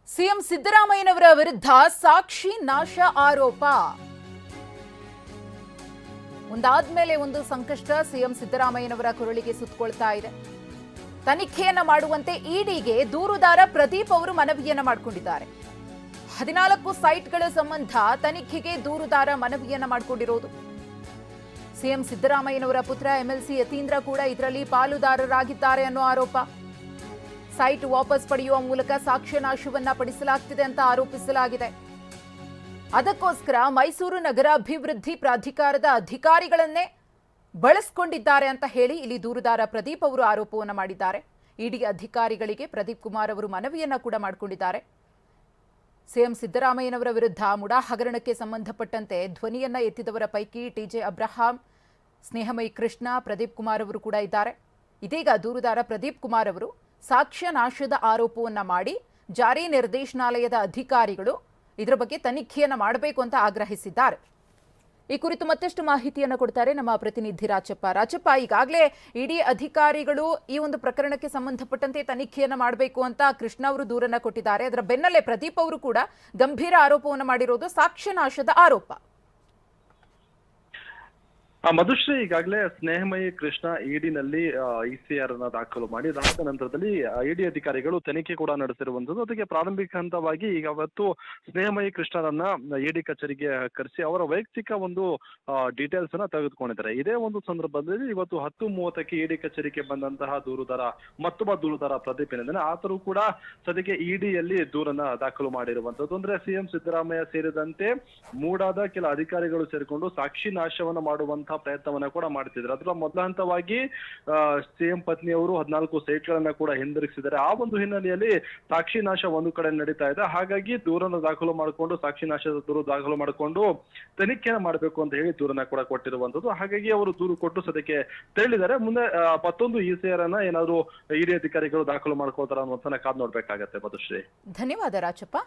CM ಸಿದ್ದರಾಮಯ್ಯನವರ ವಿರುದ್ಧ ಸಾಕ್ಷಿ ನಾಶ ಆರೋಪ. ಒಂದಾದ್ಮೇಲೆ ಒಂದು ಸಂಕಷ್ಟ ಸಿಎಂ ಸಿದ್ದರಾಮಯ್ಯನವರ ಕೊರಳಿಗೆ ಸುತ್ತಕೊಳ್ತಾ ಇದೆ. ತನಿಖೆಯನ್ನ ಮಾಡುವಂತೆ ಇಡಿಗೆ ದೂರುದಾರ ಪ್ರದೀಪ್ ಅವರು ಮನವಿಯನ್ನ ಮಾಡಿಕೊಂಡಿದ್ದಾರೆ. 14 ಸೈಟ್ಗಳ ಸಂಬಂಧ ತನಿಖೆಗೆ ದೂರುದಾರ ಮನವಿಯನ್ನ ಮಾಡಿಕೊಂಡಿರೋದು. ಸಿಎಂ ಸಿದ್ದರಾಮಯ್ಯನವರ ಪುತ್ರ ಎಂಎಲ್ಸಿ ಯತೀಂದ್ರ ಕೂಡ ಇದರಲ್ಲಿ ಪಾಲುದಾರರಾಗಿದ್ದಾರೆ ಅನ್ನೋ ಆರೋಪ. ಸೈಟ್ ವಾಪಸ್ ಪಡೆಯುವ ಮೂಲಕ ಸಾಕ್ಷ್ಯ ನಾಶವನ್ನ ಪಡಿಸಲಾಗ್ತಿದೆ ಅಂತ ಆರೋಪಿಸಲಾಗಿದೆ. ಅದಕ್ಕೋಸ್ಕರ ಮೈಸೂರು ನಗರ ಅಭಿವೃದ್ಧಿ ಪ್ರಾಧಿಕಾರದ ಅಧಿಕಾರಿಗಳನ್ನೇ ಬಳಸಿಕೊಂಡಿದ್ದಾರೆ ಅಂತ ಹೇಳಿ ಇಲ್ಲಿ ದೂರುದಾರ ಪ್ರದೀಪ್ ಅವರು ಆರೋಪವನ್ನು ಮಾಡಿದ್ದಾರೆ. ಇಡಿ ಅಧಿಕಾರಿಗಳಿಗೆ ಪ್ರದೀಪ್ ಕುಮಾರ್ ಅವರು ಮನವಿಯನ್ನ ಕೂಡ ಮಾಡಿಕೊಂಡಿದ್ದಾರೆ. ಸಿಎಂ ಸಿದ್ದರಾಮಯ್ಯನವರ ವಿರುದ್ಧ ಮುಡಾ ಹಗರಣಕ್ಕೆ ಸಂಬಂಧಪಟ್ಟಂತೆ ಧ್ವನಿಯನ್ನ ಎತ್ತಿದವರ ಪೈಕಿ ಟಿಜೆ ಅಬ್ರಹಾಂ, ಸ್ನೇಹಮಯಿ ಕೃಷ್ಣ, ಪ್ರದೀಪ್ ಕುಮಾರ್ ಅವರು ಕೂಡ ಇದ್ದಾರೆ. ಇದೀಗ ದೂರುದಾರ ಪ್ರದೀಪ್ ಕುಮಾರ್ ಅವರು ಸಾಕ್ಷ್ಯ ನಾಶದ ಆರೋಪವನ್ನ ಮಾಡಿ ಜಾರಿ ನಿರ್ದೇಶನಾಲಯದ ಅಧಿಕಾರಿಗಳು ಇದರ ಬಗ್ಗೆ ತನಿಖೆಯನ್ನ ಮಾಡಬೇಕು ಅಂತ ಆಗ್ರಹಿಸಿದ್ದಾರೆ. ಈ ಕುರಿತು ಮತ್ತಷ್ಟು ಮಾಹಿತಿಯನ್ನು ಕೊಡ್ತಾರೆ ನಮ್ಮ ಪ್ರತಿನಿಧಿ ರಾಜಪ್ಪ. ಈಗಾಗಲೇ ಇಡಿ ಅಧಿಕಾರಿಗಳು ಈ ಒಂದು ಪ್ರಕರಣಕ್ಕೆ ಸಂಬಂಧಪಟ್ಟಂತೆ ತನಿಖೆಯನ್ನ ಮಾಡಬೇಕು ಅಂತ ಕೃಷ್ಣ ಅವರು ದೂರನ್ನ ಕೊಟ್ಟಿದ್ದಾರೆ. ಅದರ ಬೆನ್ನಲ್ಲೇ ಪ್ರದೀಪ್ ಅವರು ಕೂಡ ಗಂಭೀರ ಆರೋಪವನ್ನು ಮಾಡಿರೋದು ಸಾಕ್ಷ್ಯ ನಾಶದ ಆರೋಪ. ಮಧುಶ್ರೀ, ಈಗಾಗಲೇ ಸ್ನೇಹಮಯಿ ಕೃಷ್ಣ ಇಡಿನಲ್ಲಿ ICR ಅನ್ನ ದಾಖಲು ಮಾಡಿ ಅದಾದ ನಂತರದಲ್ಲಿ ಇಡಿ ಅಧಿಕಾರಿಗಳು ತನಿಖೆ ಕೂಡ ನಡೆಸಿರುವಂತದ್ದು. ಅದಕ್ಕೆ ಪ್ರಾರಂಭಿಕ ಹಂತವಾಗಿ ಈಗ ಅವತ್ತು ಸ್ನೇಹಮಯಿ ಕೃಷ್ಣರನ್ನ ಇಡಿ ಕಚೇರಿಗೆ ಕರೆಸಿ ಅವರ ವೈಯಕ್ತಿಕ ಒಂದು ಡೀಟೇಲ್ಸ್ ಅನ್ನ ತೆಗೆದುಕೊಂಡಿದ್ದಾರೆ. ಇದೇ ಒಂದು ಸಂದರ್ಭದಲ್ಲಿ ಇವತ್ತು 10:30ಕ್ಕೆ ಇಡಿ ಕಚೇರಿಗೆ ಬಂದಂತಹ ಮತ್ತೊಬ್ಬ ದೂರುದಾರ ಪ್ರದೀಪ್ ಏನಿದ್ದಾನೆ ಆತರು ಕೂಡ ಸದ್ಯಕ್ಕೆ ಇಡಿಯಲ್ಲಿ ದೂರನ್ನ ದಾಖಲು ಮಾಡಿರುವಂತದ್ದು. ಅಂದ್ರೆ ಸಿಎಂ ಸಿದ್ದರಾಮಯ್ಯ ಸೇರಿದಂತೆ ಮೂಡಾದ ಕೆಲ ಅಧಿಕಾರಿಗಳು ಸೇರಿಕೊಂಡು ಸಾಕ್ಷಿ ನಾಶವನ್ನ ಮಾಡುವಂತಹ ಪ್ರಯತ್ನವನ್ನ ಕೂಡ ಮಾಡ್ತಿದ್ರು. ಅದರ ಮೊದಲ ಹಂತವಾಗಿ ಸಿಎಂ ಪತ್ನಿಯವರು 14 ಸೈಟ್ಗಳನ್ನ ಕೂಡ ಹಿಂದಿರುಗಿಸಿದ್ದಾರೆ. ಆ ಒಂದು ಹಿನ್ನೆಲೆಯಲ್ಲಿ ಸಾಕ್ಷಿ ನಾಶ ಒಂದು ಕಡೆ ನಡೀತಾ ಇದೆ. ಹಾಗಾಗಿ ದೂರನ್ನು ದಾಖಲು ಮಾಡಿಕೊಂಡು ಸಾಕ್ಷಿ ನಾಶದ ದೂರು ದಾಖಲು ಮಾಡಿಕೊಂಡು ತನಿಖೆನ ಮಾಡಬೇಕು ಅಂತ ಹೇಳಿ ದೂರನ್ನ ಕೂಡ ಕೊಟ್ಟಿರುವಂತದ್ದು. ಹಾಗಾಗಿ ಅವರು ದೂರು ಕೊಟ್ಟು ಸದ್ಯಕ್ಕೆ ತೆರಳಿದ್ದಾರೆ. ಮುಂದೆ ಮತ್ತೊಂದು ICR ಅನ್ನ ಏನಾದ್ರು ಹಿರಿಯ ಅಧಿಕಾರಿಗಳು ದಾಖಲು ಮಾಡ್ಕೋತಾರ ಅನ್ನೋದನ್ನ ಕಾದ್ ನೋಡ್ಬೇಕಾಗತ್ತೆ. ಮಧುಶ್ರೀ, ಧನ್ಯವಾದ ರಾಜಪ್ಪ.